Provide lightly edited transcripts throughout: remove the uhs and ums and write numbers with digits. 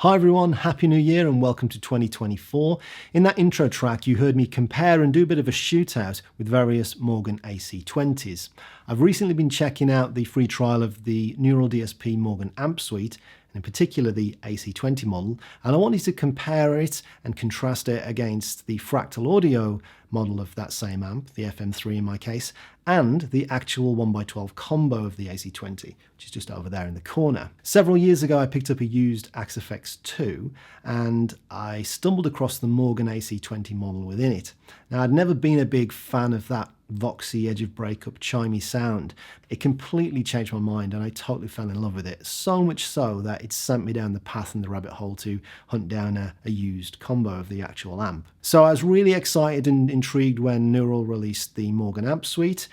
Hi everyone, Happy New Year and welcome to 2024. In that intro track you heard me compare and do a bit of a shootout with various Morgan AC-20s. I've recently been checking out the free trial of the Neural DSP Morgan amp suite, and in particular the AC-20 model, and I wanted to compare it and contrast it against the Fractal audio model of that same amp, the FM3 in my case, and the actual 1x12 combo of the AC-20, which is just over there in the corner. Several years ago I picked up a used FX2 and I stumbled across the Morgan AC-20 model within it. Now I'd never been a big fan of that voxy, edge of breakup, chimey sound. It completely changed my mind and I totally fell in love with it, so much so that it sent me down the path and the rabbit hole to hunt down a used combo of the actual amp. So I was really excited and intrigued when Neural released the Morgan amp suite.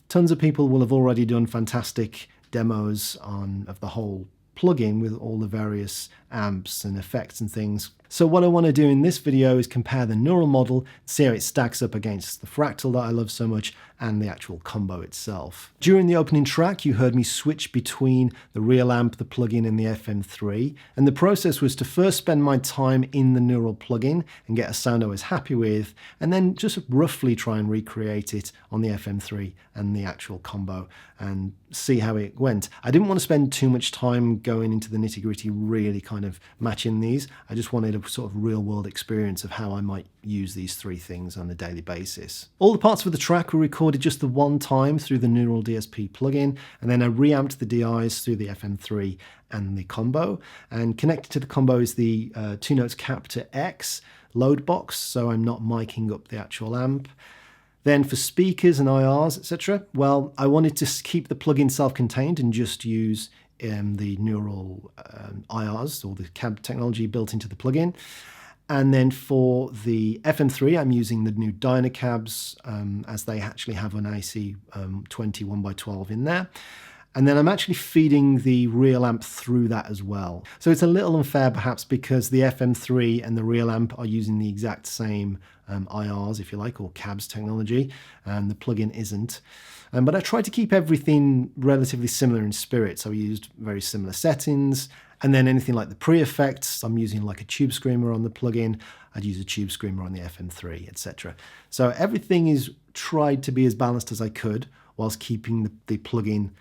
Tons of people will have already done fantastic demos of the whole plugin with all the various amps and effects and things. So what I want to do in this video is compare the Neural model, see how it stacks up against the Fractal that I love so much and the actual combo itself. During the opening track you heard me switch between the real amp, the plugin and the FM3, and the process was to first spend my time in the Neural plugin and get a sound I was happy with, and then just roughly try and recreate it on the FM3 and the actual combo and see how it went. I didn't want to spend too much time going into the nitty-gritty really kind of matching these. I just wanted a sort of real-world experience of how I might use these three things on a daily basis. All the parts for the track were recorded just the one time through the Neural DSP plugin, and then I reamped the DIs through the FM3 and the combo, and connected to the combo is the 2 notes cap to X load box, so I'm not miking up the actual amp. Then for speakers and IRs, etc., well, I wanted to keep the plugin self-contained and just use the Neural IRs, or the cab technology built into the plugin. And then for the FM3, I'm using the new Dynacabs as they actually have an AC-20 1x12 in there. And then I'm actually feeding the real amp through that as well. So it's a little unfair perhaps because the FM3 and the real amp are using the exact same IRs, if you like, or cabs technology, and the plugin isn't. But I tried to keep everything relatively similar in spirit, so I used very similar settings. And then anything like the pre-effects, I'm using like a tube screamer on the plugin, I'd use a tube screamer on the FM3, etc. So everything is tried to be as balanced as I could whilst keeping the plugin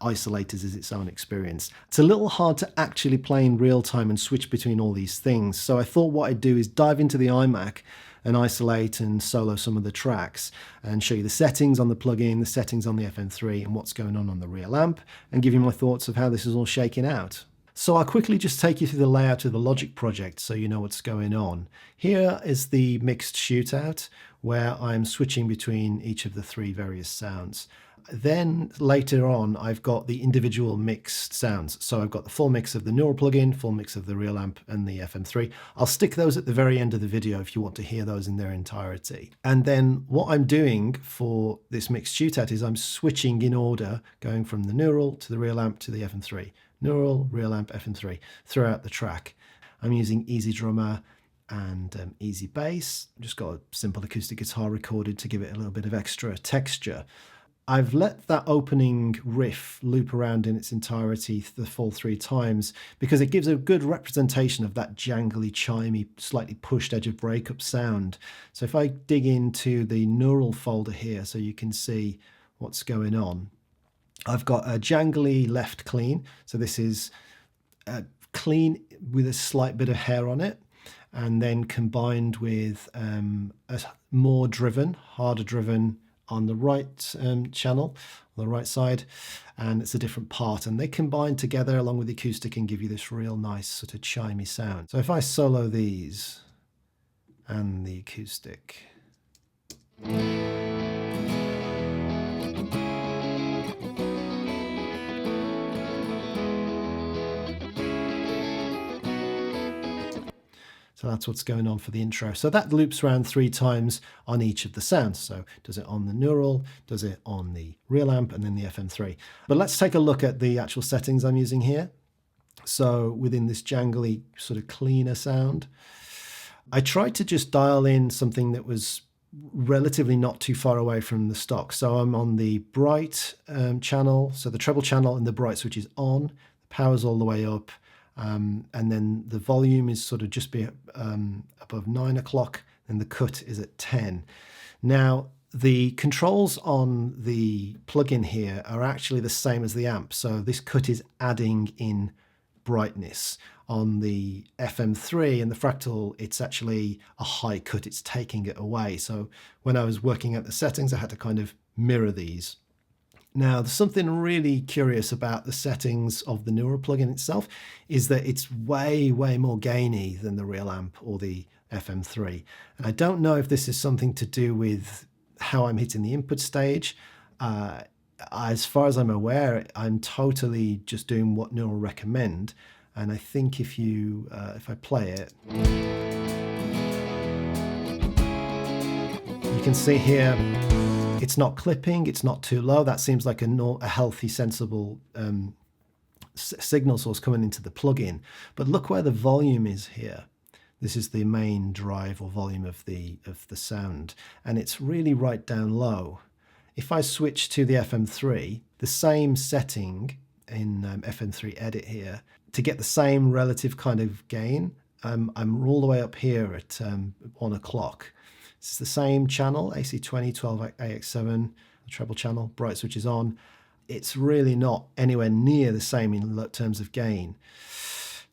isolated as its own experience. It's a little hard to actually play in real time and switch between all these things, so I thought what I'd do is dive into the iMac and isolate and solo some of the tracks and show you the settings on the plugin, the settings on the FM3 and what's going on the real amp, and give you my thoughts of how this is all shaking out. So I'll quickly just take you through the layout of the Logic project so you know what's going on. Here is the mixed shootout where I'm switching between each of the three various sounds. Then later on I've got the individual mixed sounds. So I've got the full mix of the Neural plugin, full mix of the real amp and the FM3. I'll stick those at the very end of the video if you want to hear those in their entirety. And then what I'm doing for this mixed shootout is I'm switching in order, going from the Neural to the real amp to the FM3. Neural, real amp, FM3 throughout the track. I'm using Easy Drummer and Easy Bass. I've just got a simple acoustic guitar recorded to give it a little bit of extra texture. I've let that opening riff loop around in its entirety the full 3 times because it gives a good representation of that jangly, chimey, slightly pushed edge of breakup sound. So if I dig into the Neural folder here so you can see what's going on, I've got a jangly left clean. So this is clean with a slight bit of hair on it, and then combined with a more driven, harder driven on the right channel, on the right side, and it's a different part, and they combine together along with the acoustic and give you this real nice sort of chimey sound. So if I solo these and the acoustic, so that's what's going on for the intro. So that loops around 3 times on each of the sounds. So does it on the Neural, does it on the real amp, and then the FM3. But let's take a look at the actual settings I'm using here. So within this jangly sort of cleaner sound, I tried to just dial in something that was relatively not too far away from the stock. So I'm on the bright channel, so the treble channel and the bright switch is on, the power's all the way up, And then the volume is sort of just above 9 o'clock, and the cut is at 10. Now, the controls on the plugin here are actually the same as the amp. So this cut is adding in brightness. On the FM3 and the Fractal, it's actually a high cut. It's taking it away. So when I was working out the settings, I had to kind of mirror these. Now, there's something really curious about the settings of the Neural plugin itself, is that it's way, way more gainy than the real amp or the FM3. And I don't know if this is something to do with how I'm hitting the input stage. As far as I'm aware, I'm totally just doing what Neural recommend. And I think if I play it, you can see here, it's not clipping, it's not too low. That seems like a healthy, sensible signal source coming into the plugin. But look where the volume is here. This is the main drive or volume of the sound, and it's really right down low. If I switch to the FM3, the same setting in FM3 edit here, to get the same relative kind of gain, I'm all the way up here at 1 o'clock. It's the same channel, AC-20, 12AX7, treble channel, bright switch is on. It's really not anywhere near the same in terms of gain.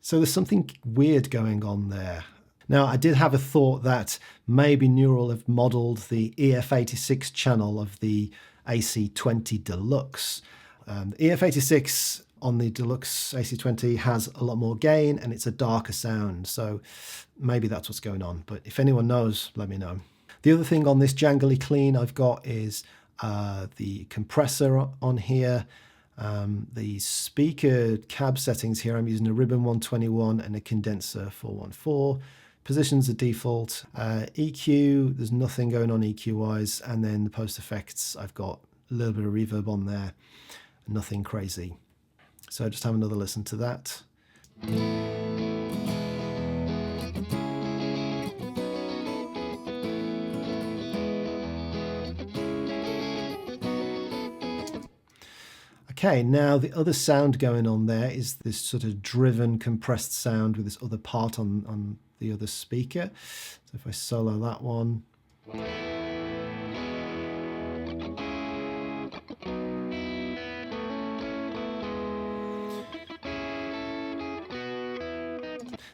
So there's something weird going on there. Now, I did have a thought that maybe Neural have modeled the EF86 channel of the AC-20 Deluxe. The EF86 on the Deluxe AC-20 has a lot more gain and it's a darker sound. So maybe that's what's going on. But if anyone knows, let me know. The other thing on this jangly clean I've got is the compressor on here. The speaker cab settings here, I'm using a ribbon 121 and a condenser 414. Positions are default. EQ, there's nothing going on EQ wise. And then the post effects, I've got a little bit of reverb on there. Nothing crazy. So just have another listen to that. Okay, now the other sound going on there is this sort of driven, compressed sound with this other part on the other speaker. So if I solo that one.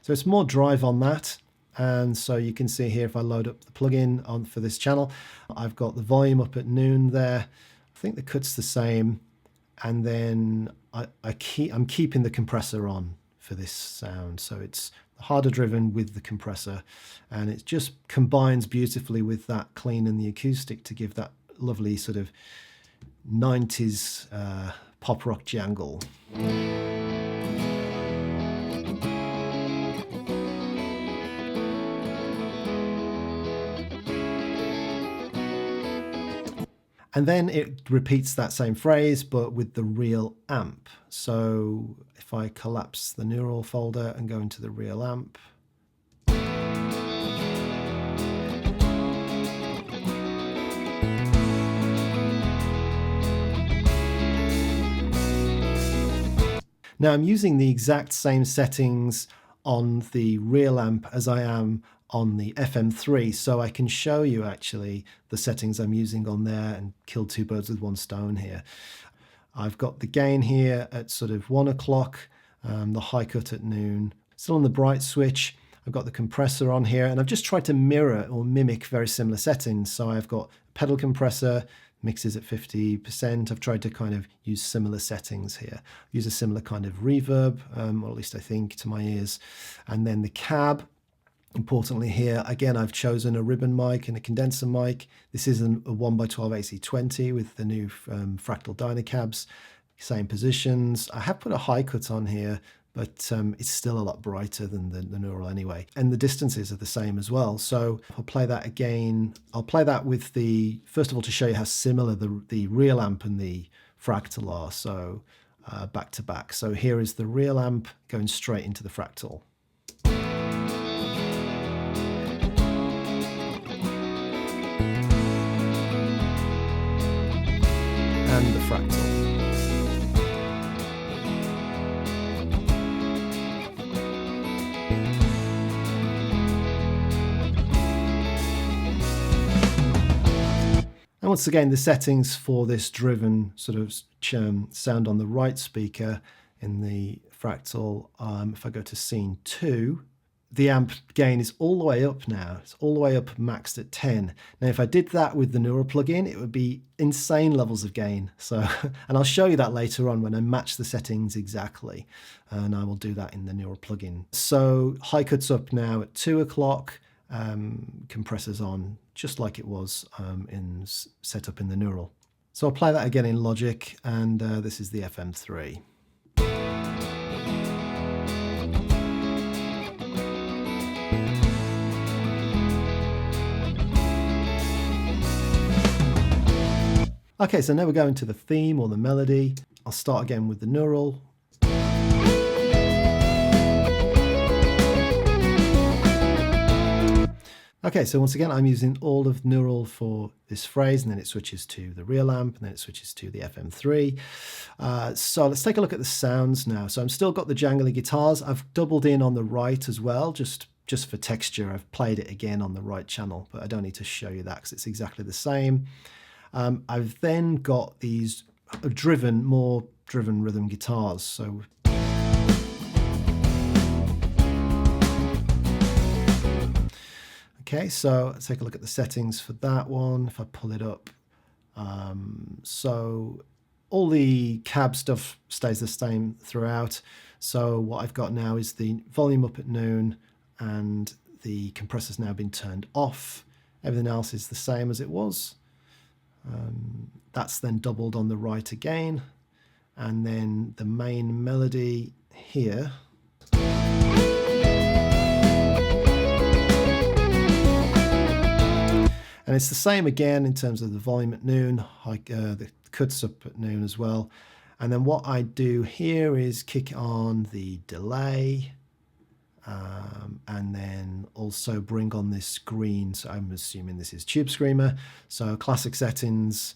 So it's more drive on that. And so you can see here, if I load up the plugin on for this channel, I've got the volume up at noon there. I think the cut's the same. And then I'm keeping the compressor on for this sound. So it's harder driven with the compressor, and it just combines beautifully with that clean and the acoustic to give that lovely sort of 90s pop rock jangle. And then it repeats that same phrase, but with the real amp. So if I collapse the Neural folder and go into the real amp, now I'm using the exact same settings on the real amp as I am on the FM3, so I can show you actually the settings I'm using on there and kill two birds with one stone here. I've got the gain here at sort of 1 o'clock, the high cut at noon, still on the bright switch. I've got the compressor on here, and I've just tried to mirror or mimic very similar settings. So I've got pedal compressor, mixes at 50%. I've tried to kind of use similar settings here. Use a similar kind of reverb, or at least I think, to my ears. And then the cab. Importantly here, again, I've chosen a ribbon mic and a condenser mic. This is a 1x12 AC-20 with the new Fractal Dynacabs, same positions. I have put a high cut on here, but it's still a lot brighter than the Neural anyway. And the distances are the same as well. So I'll play that again. I'll play that with the, first of all, to show you how similar the real amp and the Fractal are. So back to back. So here is the real amp going straight into the Fractal. And the Fractal. And once again, the settings for this driven sort of sound on the right speaker in the Fractal, if I go to scene 2, the amp gain is all the way up now. It's all the way up maxed at 10. Now, if I did that with the neural plugin, it would be insane levels of gain. So, and I'll show you that later on when I match the settings exactly. And I will do that in the neural plugin. So high cuts up now at 2 o'clock, compressors on just like it was set up in the neural. So I'll play that again in Logic, and this is the FM3. Okay, so now we're going to the theme or the melody. I'll start again with the neural. Okay, so once again, I'm using all of neural for this phrase, and then it switches to the real amp, and then it switches to the FM3. So let's take a look at the sounds now. So I'm still got the jangly guitars. I've doubled in on the right as well, just for texture. I've played it again on the right channel, but I don't need to show you that because it's exactly the same. I've then got these more driven rhythm guitars. So okay, so let's take a look at the settings for that one. If I pull it up, so all the cab stuff stays the same throughout. So what I've got now is the volume up at noon, and the compressor's now been turned off. Everything else is the same as it was. That's then doubled on the right again, and then the main melody here. And it's the same again in terms of the volume at noon, the cuts up at noon as well. And then what I do here is kick on the delay, and then also bring on this green. So I'm assuming this is Tube Screamer. So classic settings,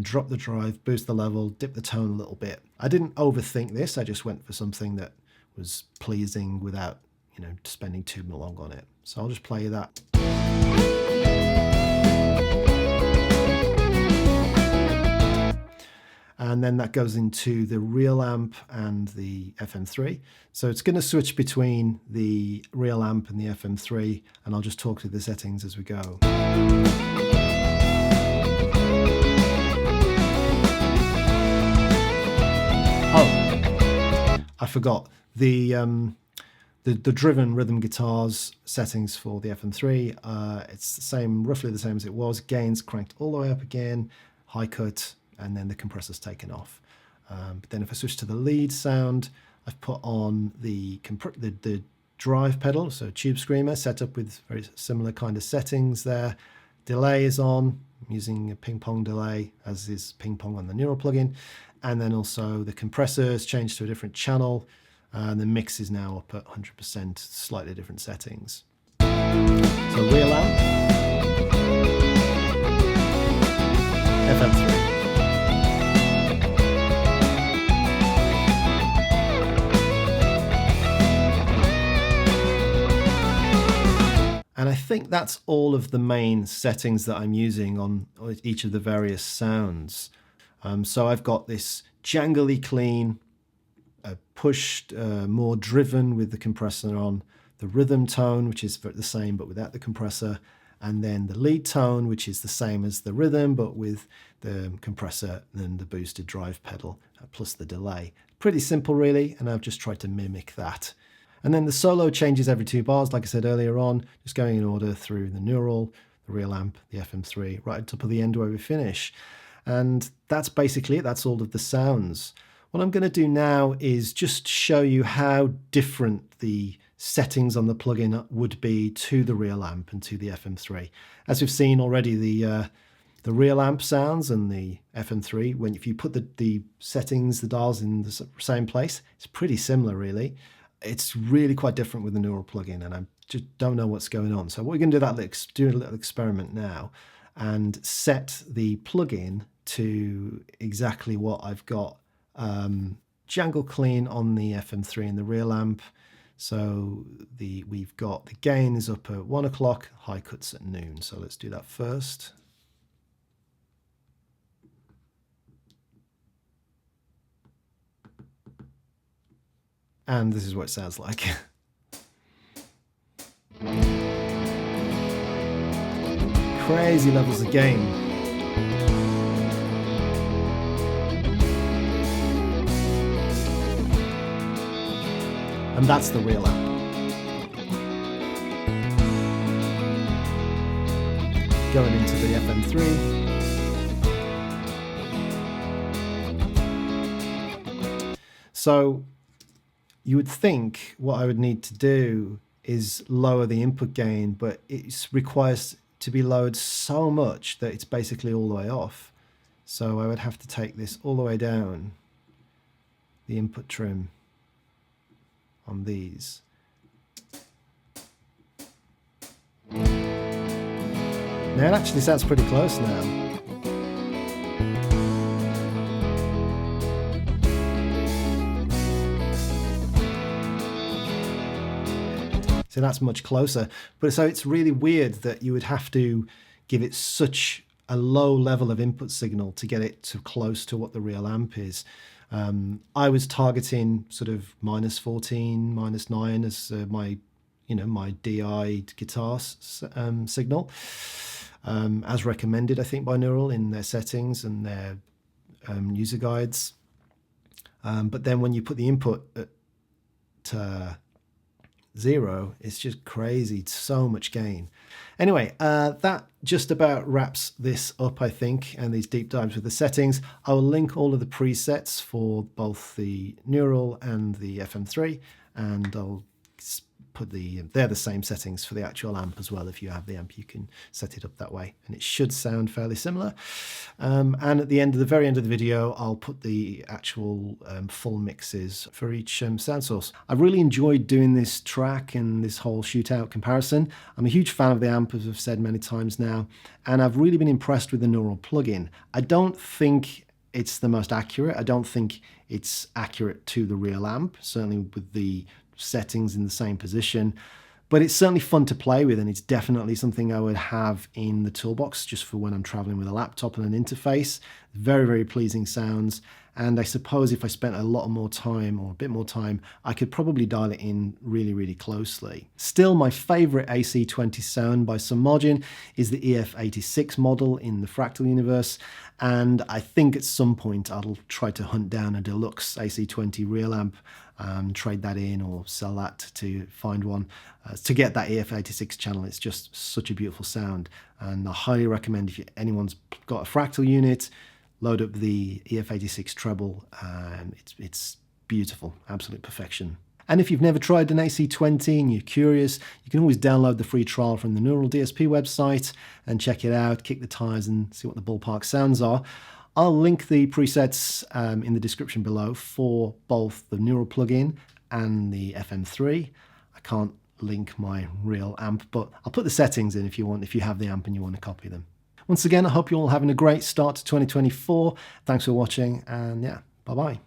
drop the drive, boost the level, dip the tone a little bit. I didn't overthink this. I just went for something that was pleasing without, spending too long on it. So I'll just play that. And then that goes into the real amp and the FM3. So it's going to switch between the real amp and the FM3, and I'll just talk through the settings as we go. Oh, I forgot. The driven rhythm guitars settings for the FM3, it's the same, roughly the same as it was. Gains cranked all the way up again, high cut, and then the compressor's taken off. But then if I switch to the lead sound, I've put on the drive pedal, so Tube Screamer, set up with very similar kind of settings there. Delay is on, I'm using a ping pong delay, as is ping pong on the neural plugin. And then also the compressor is changed to a different channel, and the mix is now up at 100%, slightly different settings. So real amp, FM3. And I think that's all of the main settings that I'm using on each of the various sounds. So I've got this jangly clean, pushed, more driven with the compressor on, the rhythm tone, which is the same but without the compressor, and then the lead tone, which is the same as the rhythm but with the compressor and the boosted drive pedal, plus the delay. Pretty simple really, and I've just tried to mimic that. And then the solo changes every 2 bars, like I said earlier on, just going in order through the neural, the real amp, the FM3, right up to the end where we finish. And that's basically it. That's all of the sounds. What I'm going to do now is just show you how different the settings on the plugin would be to the real amp and to the FM3. As we've seen already, the real amp sounds and the FM3, if you put the settings, the dials in the same place, it's pretty similar really. It's really quite different with the neural plugin, and I just don't know what's going on. So what we're going to do a little experiment now and set the plugin to exactly what I've got. Jangle clean on the FM3 and the real amp. So we've got the gain is up at 1 o'clock, high cuts at noon. So let's do that first. And this is what it sounds like. Crazy levels of gain. And that's the real amp. Going into the FM3. So you would think what I would need to do is lower the input gain, but it requires to be lowered so much that it's basically all the way off. So I would have to take this all the way down, the input trim on these. Now it actually sounds pretty close now. So that's much closer. But so it's really weird that you would have to give it such a low level of input signal to get it to close to what the real amp is. I was targeting sort of -14, -9 as my, my DI guitar signal, as recommended, I think, by Neural in their settings and their user guides. But then when you put the input at 0, it's just crazy. It's so much gain. Anyway, that just about wraps this up, I think, and these deep dives with the settings. I will link all of the presets for both the Neural and the FM3, and I'll put they're the same settings for the actual amp as well. If you have the amp, you can set it up that way, and it should sound fairly similar. And at the very end of the video, I'll put the actual full mixes for each sound source. I've really enjoyed doing this track and this whole Shootout comparison. I'm a huge fan of the amp, as I've said many times now, and I've really been impressed with the Neural plugin. I don't think it's the most accurate. I don't think it's accurate to the real amp, certainly with the settings in the same position, but it's certainly fun to play with, and it's definitely something I would have in the toolbox just for when I'm traveling with a laptop and an interface. Very, very pleasing sounds, and I suppose if I spent a lot more time, or a bit more time, I could probably dial it in really, really closely. Still, my favorite AC-20 sound by some margin is the EF86 model in the Fractal universe, and I think at some point I'll try to hunt down a deluxe AC-20 real amp, trade that in or sell that to find one to get that EF86 channel. It's just such a beautiful sound, and I highly recommend if anyone's got a Fractal unit, load up the EF86 treble. It's beautiful, absolute perfection. And if you've never tried an AC-20 and you're curious, you can always download the free trial from the Neural DSP website and check it out, kick the tires and see what the ballpark sounds are. I'll link the presets in the description below for both the Neural plugin and the FM3. I can't link my real amp, but I'll put the settings in if you have the amp and you want to copy them. Once again, I hope you're all having a great start to 2024. Thanks for watching, and yeah, bye-bye.